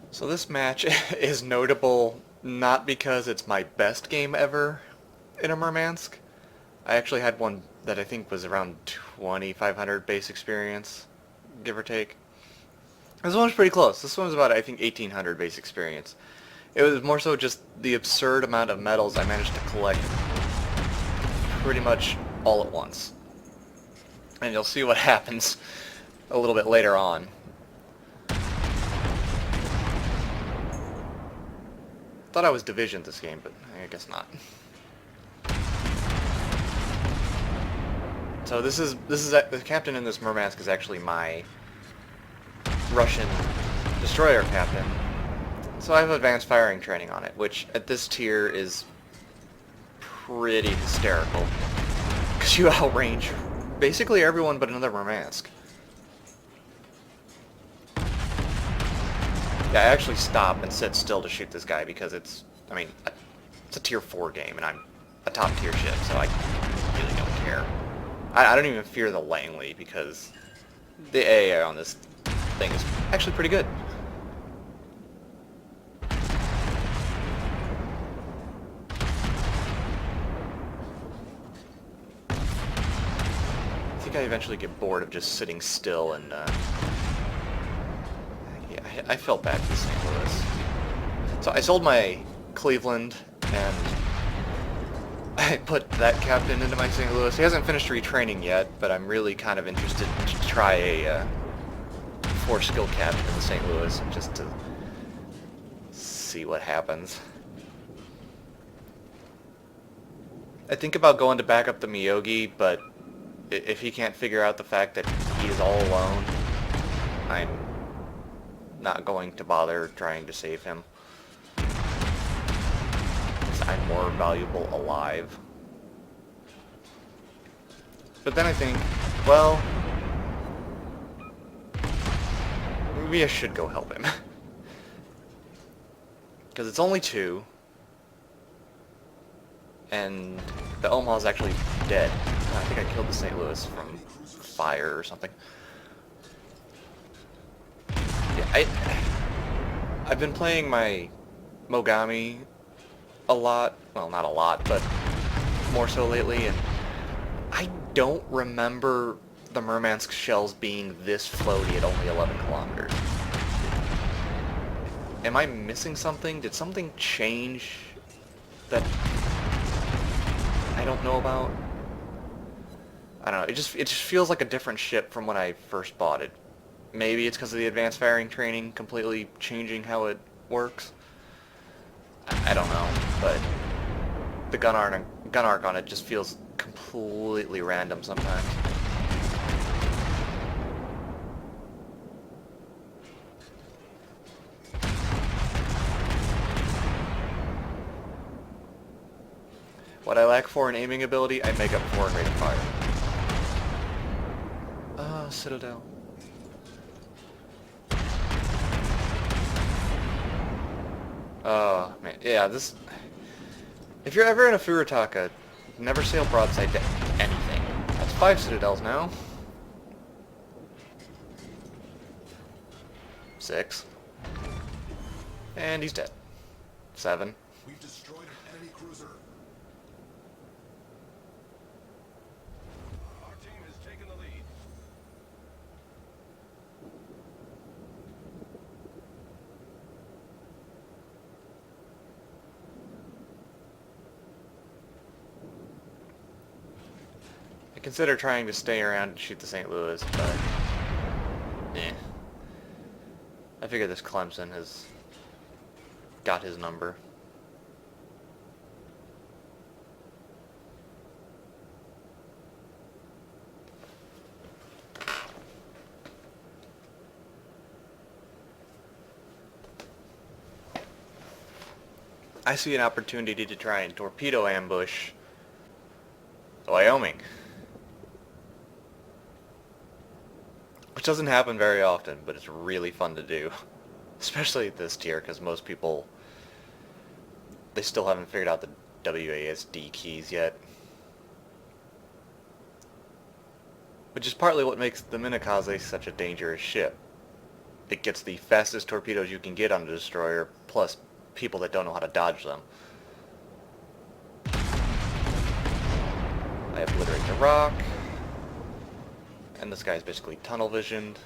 So this match is notable not because it's my best game ever in a Murmansk. I actually had one that I think was around 2,500 base experience, give or take. This one was pretty close. This one was about, I think, 1,800 base experience. It was more so just the absurd amount of medals I managed to collect pretty much all at once. And you'll see what happens a little bit later on. Thought I was division this game, but I guess not. So this is the captain in this Murmansk is actually my Russian destroyer captain. So I have advanced firing training on it, which at this tier is pretty hysterical. Because you outrange basically everyone but another Murmansk. Yeah, I actually stop and sit still to shoot this guy because it's a tier 4 game and I'm a top tier ship, so I really don't care. I don't even fear the Langley because the AA on this thing is actually pretty good. I think I eventually get bored of just sitting still and yeah, I felt bad for St. Louis. So I sold my Cleveland and I put that captain into my St. Louis. He hasn't finished retraining yet, but I'm really kind of interested to try a 4-skill captain in the St. Louis just to see what happens. I think about going to back up the Miyogi, but if he can't figure out the fact that he is all alone, I'm not going to bother trying to save him. I'm more valuable alive. But then I think, well, maybe I should go help him. Because it's only 2. And the Omaha's actually dead. I think I killed the St. Louis from fire or something. Yeah, I've been playing my Mogami a lot. Well, not a lot, but more so lately, and I don't remember the Murmansk shells being this floaty at only 11 kilometers. Am I missing something? Did something change that I don't know about? I don't know. It just feels like a different ship from when I first bought it. Maybe it's because of the advanced firing training completely changing how it works. I don't know, but the gun arc on it just feels completely random sometimes. What I lack for in aiming ability, I make up for in rate of fire. Citadel. Oh, man. Yeah, this... If you're ever in a Furitaka, never sail broadside to anything. That's 5 Citadels now. 6. And he's dead. 7. We've destroyed an enemy cruiser. Our team has taken the lead. I consider trying to stay around and shoot the St. Louis, but... eh. I figure this Clemson has got his number. I see an opportunity to try and torpedo ambush Wyoming. Which doesn't happen very often, but it's really fun to do. Especially at this tier, because most people, they still haven't figured out the WASD keys yet. Which is partly what makes the Minakaze such a dangerous ship. it gets the fastest torpedoes you can get on a destroyer, plus people that don't know how to dodge them. I obliterate the rock, and this guy's basically tunnel visioned.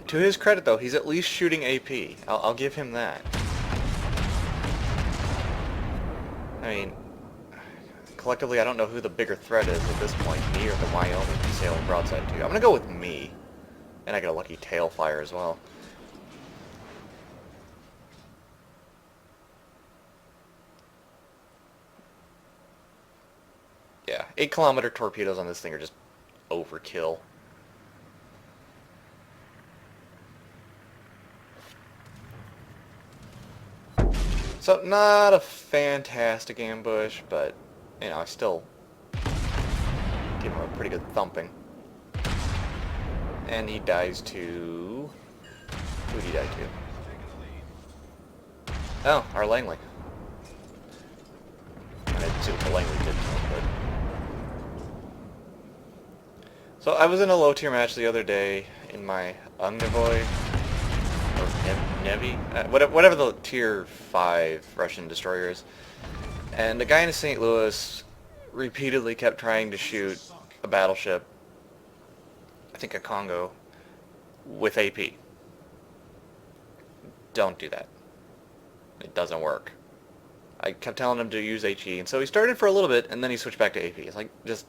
To his credit, though, he's at least shooting AP. I'll give him that. I mean, collectively, I don't know who the bigger threat is at this point, me or the Wyoming he's sailing broadside to. I'm gonna go with me. And I get a lucky tail fire as well. Yeah, 8-kilometer torpedoes on this thing are just overkill. So, not a fantastic ambush, but, you know, I still give him a pretty good thumping. And he dies to... Who did he die to? Oh, our Langley. I didn't see what the Langley did to him, but... So, I was in a low-tier match the other day in my Ognivoy, or Nevi, whatever the tier 5 Russian destroyer is, and the guy in St. Louis repeatedly kept trying to shoot a battleship, I think a Congo, with AP. Don't do that. It doesn't work. I kept telling him to use HE, and so he started for a little bit, and then he switched back to AP. It's like, just,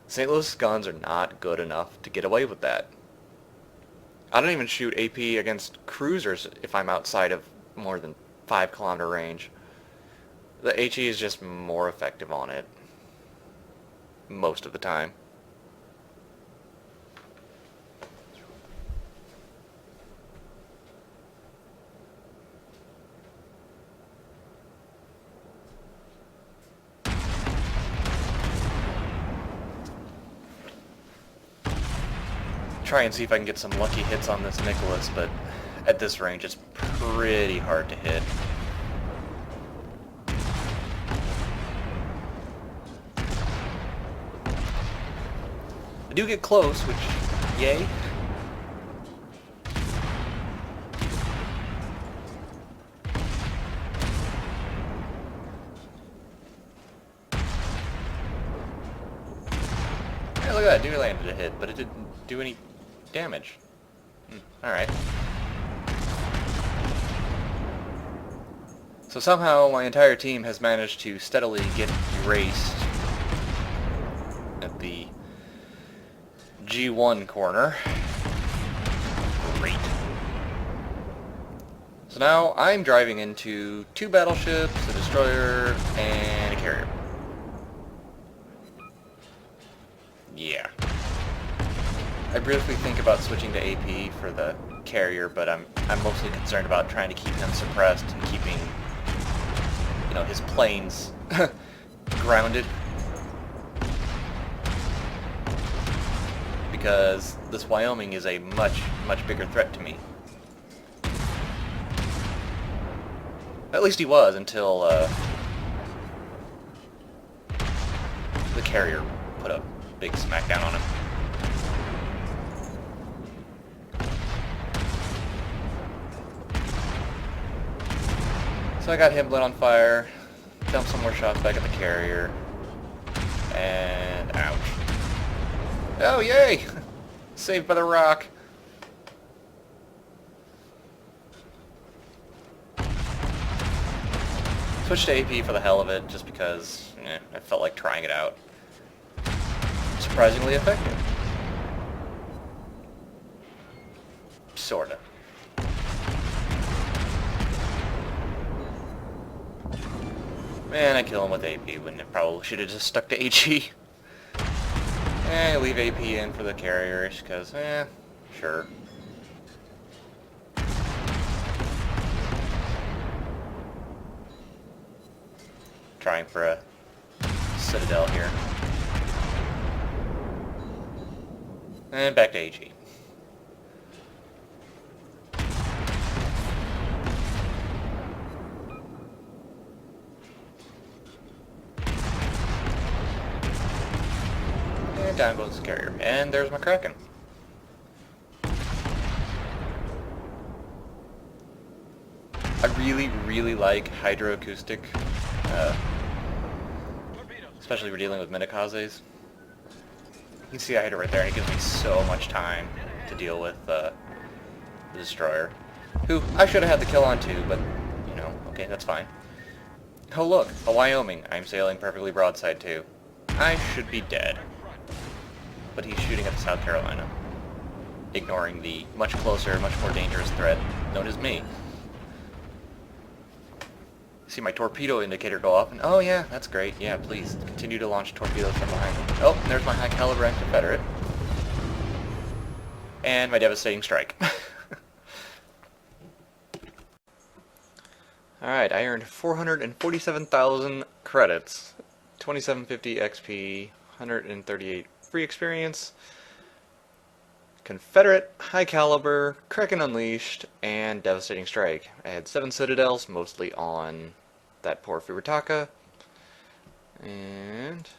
St. Louis guns are not good enough to get away with that. I don't even shoot AP against cruisers if I'm outside of more than 5-kilometer range. The HE is just more effective on it. Most of the time. Try and see if I can get some lucky hits on this Nicholas, but at this range it's pretty hard to hit. I do get close, which, yay. Hey, look at that, dude landed a hit, but it didn't do any damage. Alright. So somehow my entire team has managed to steadily get erased at the G1 corner. Great. So now I'm driving into 2 battleships, a destroyer, and a carrier. Yeah. I briefly think about switching to AP for the carrier, but I'm mostly concerned about trying to keep him suppressed and keeping, you know, his planes grounded. Because this Wyoming is a much bigger threat to me. At least he was until the carrier put a big smackdown on him. So I got him lit on fire, dumped some more shots back at the carrier, and ouch. Oh yay! Saved by the rock. Switched to AP for the hell of it, just because I felt like trying it out. Surprisingly effective. Sorta. Man, I kill him with AP when it probably should have just stuck to HE. Leave AP in for the carriers, because, sure. Trying for a citadel here. And back to HE. down goes the carrier. And there's my Kraken. I really, really like hydroacoustic, especially for dealing with Minakazes. You can see I hit it right there, and it gives me so much time to deal with the destroyer, who I should have had the kill on too, but, you know, okay, that's fine. Oh look, a Wyoming. I'm sailing perfectly broadside too. I should be dead. But he's shooting at the South Carolina, ignoring the much closer, much more dangerous threat known as me. See my torpedo indicator go off, and oh yeah, that's great. Yeah, please continue to launch torpedoes from behind. Oh, there's my high caliber and Confederate. And my devastating strike. Alright, I earned 447,000 credits, 2750 XP, 138 free experience, Confederate, High Caliber, Kraken Unleashed, and Devastating Strike. I had 7 Citadels, mostly on that poor Furitaka, and